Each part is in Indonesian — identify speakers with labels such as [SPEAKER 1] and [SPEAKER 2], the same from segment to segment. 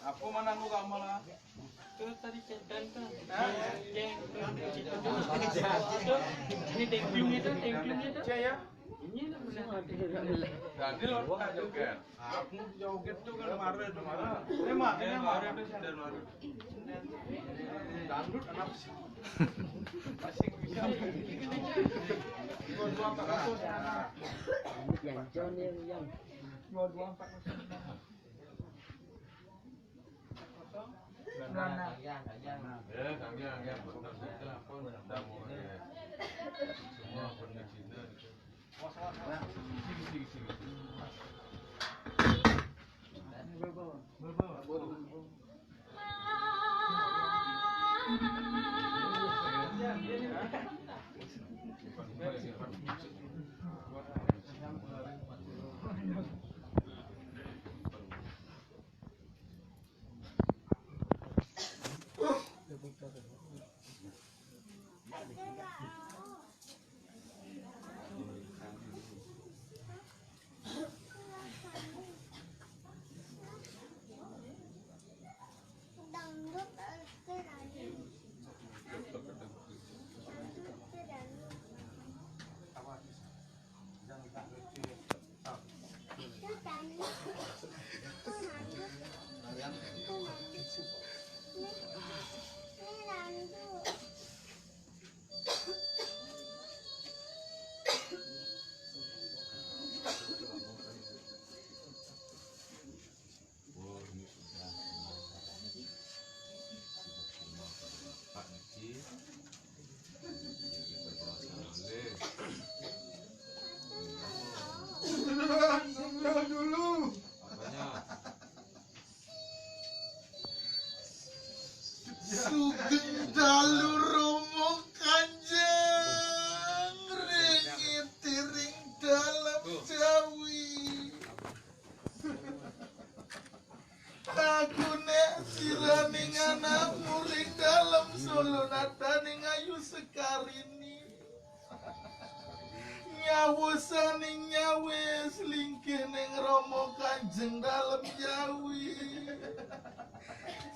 [SPEAKER 1] Aku mana lu kamu lah?
[SPEAKER 2] Itu tadi cetan tuh. Ini tengklung itu.
[SPEAKER 1] Saya.
[SPEAKER 2] Ini benar.
[SPEAKER 1] Ganti lo joget. Aku joget tuh kan kemarin itu malah. Ini kemarin itu sendal baru. Dangdut anak sih. Asik bisa. Dua empat ratus.
[SPEAKER 3] Yang John yang.
[SPEAKER 1] Dua empat ratus. Nana. Ya, kalian benar telepon udah mau semua pernah cinta. Sini.
[SPEAKER 4] Sugeng dalu romo kanjeng ringitiring dalam jawi aku nek siraning anakmu ring dalam solo nataning ayu sekarini nyawusaning nyawes lingkih ning romo kanjeng dalam jawi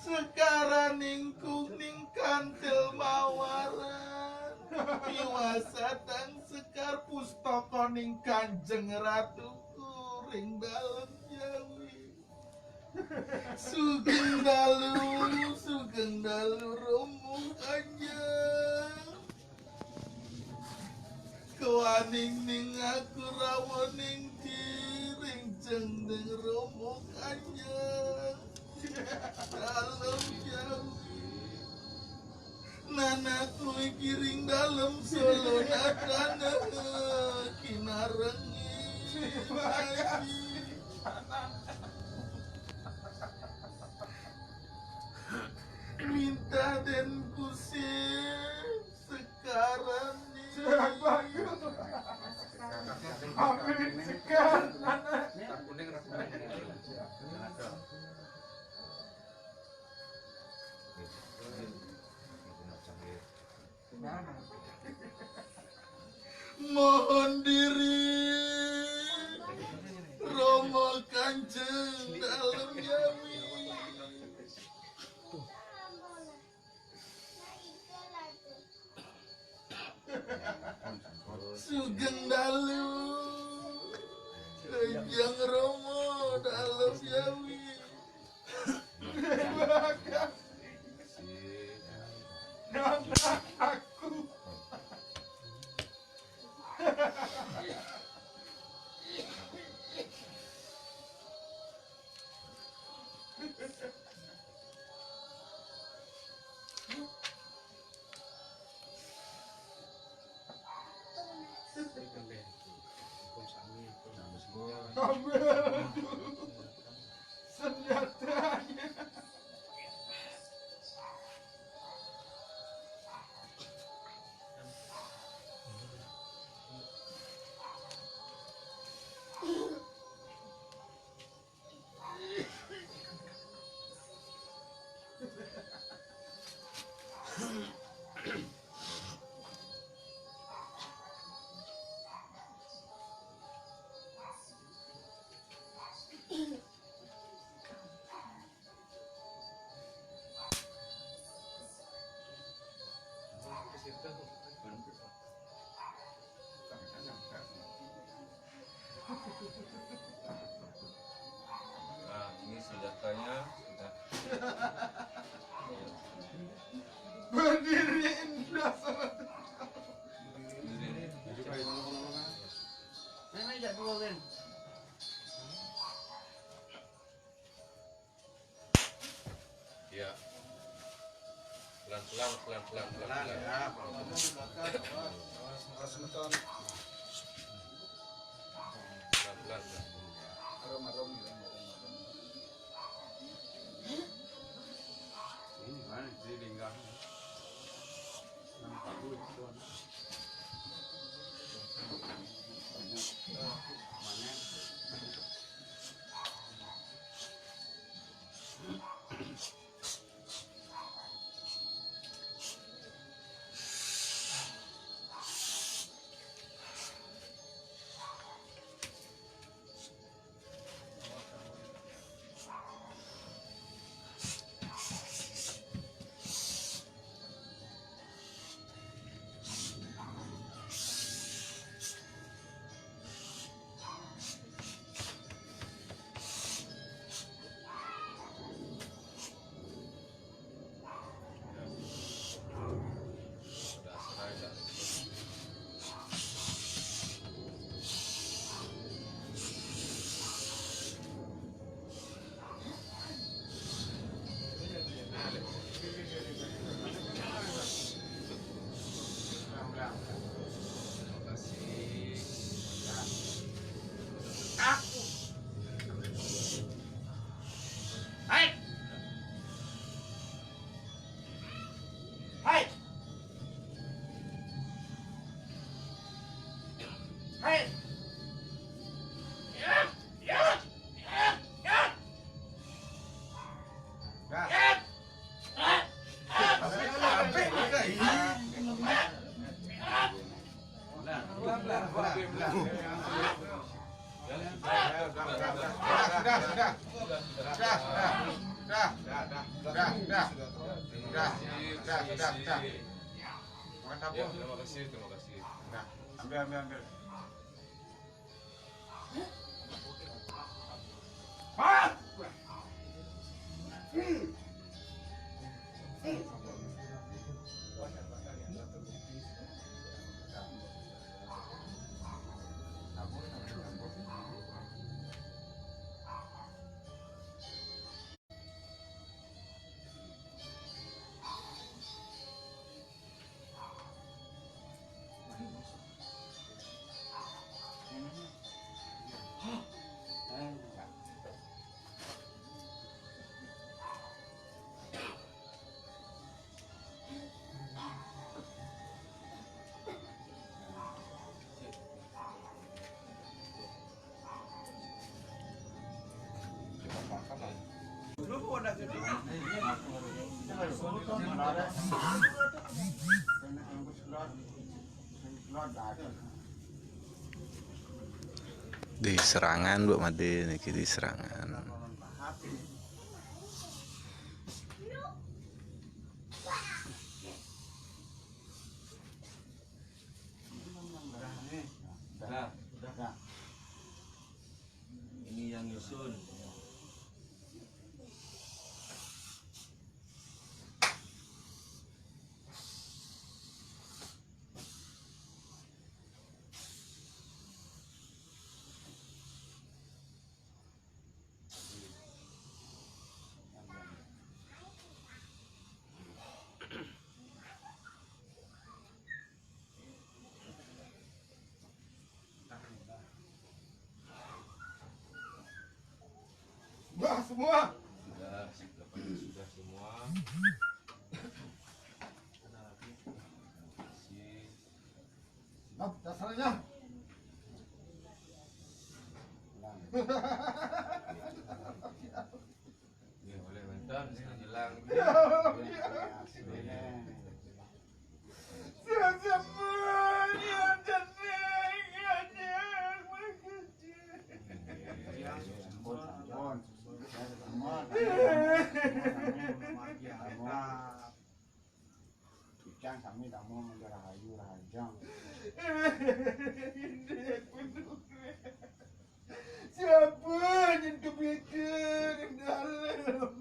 [SPEAKER 4] sekarang ningkung ning kantil mawaran piwasatang sekar pustaka ning kanjeng ratuku ring dalem jawi sugeng dalu romo kanjeng kawaning ning aku rawoning diring jeng ning romo kanjeng dalam jawi nanaku kiring dalam solo natana kinarengi minta dan kusir sekarang nih ambil sekarang
[SPEAKER 1] Kuning.
[SPEAKER 4] mohon diri Romo kanjeng dalam jawi sugeng dalu kanjeng Romo dalam jawi nana aku Berdiri indah sama
[SPEAKER 3] Nenek jak dua kan.
[SPEAKER 1] Iya. Pelan-pelan ya. Pelan-pelan.
[SPEAKER 4] Arom
[SPEAKER 1] Ini mana di lingkar. Nampak tuh. Mana? Terima kasih. Nah, ambil.
[SPEAKER 5] Di serangan Bu Made niki di serangan.
[SPEAKER 1] Ini yang nyusun.
[SPEAKER 4] Bah semua.
[SPEAKER 1] Sudah semua.
[SPEAKER 4] Nah, dasarnya.
[SPEAKER 1] Ini boleh menton, hilang.
[SPEAKER 3] Cang kami tak mau rahayu rahajang.
[SPEAKER 4] Siapa yang kebikin dalam?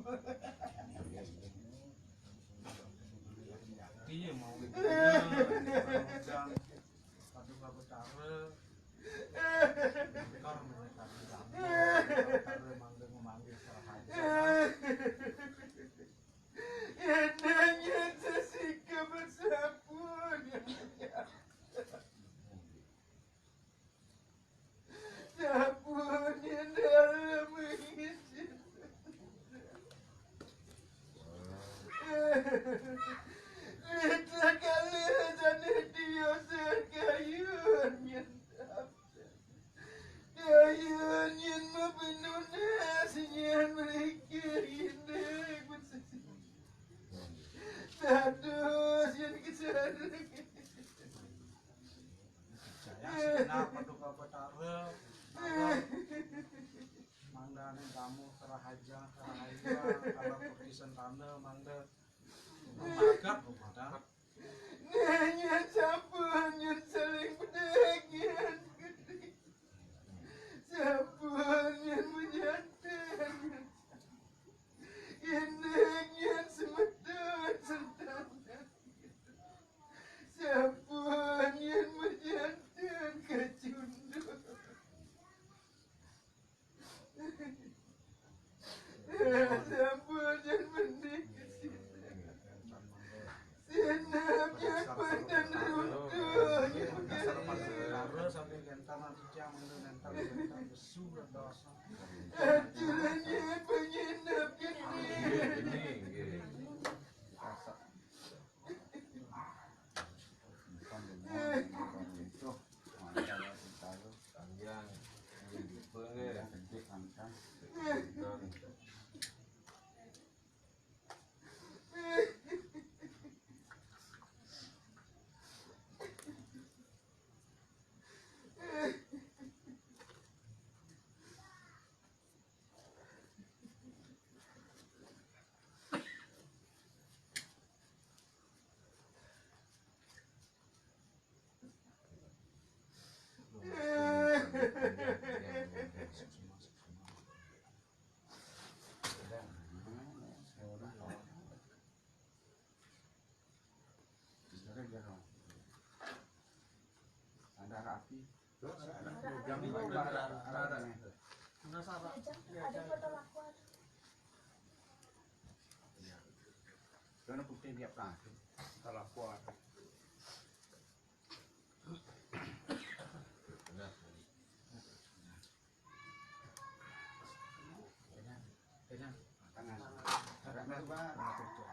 [SPEAKER 4] Lita kali jadi dia sekayun nyentap. Kayun yen mabenunas nyen mereka indah bersesi. Tados yen kesana.
[SPEAKER 3] Saya sina paduka betara. Mangda ning kamu serahaja kalau perpisan tanda mangda magat rumah.
[SPEAKER 4] Nanya sampun yen saling berdagian. Sampun yen menyantan. Indeng yen semeton sentana. Sampun yen menyantan kacunduk. Sampun yen mending senap yen pandan runtuh.
[SPEAKER 3] Harus sampai gentaran jam mental besu dosa.
[SPEAKER 4] Aturanya penginap gini.
[SPEAKER 3] Ada rapi.
[SPEAKER 6] Ada foto aku.
[SPEAKER 3] Karena putih dia pernah. Kalau kuat. Tangan. Tangan.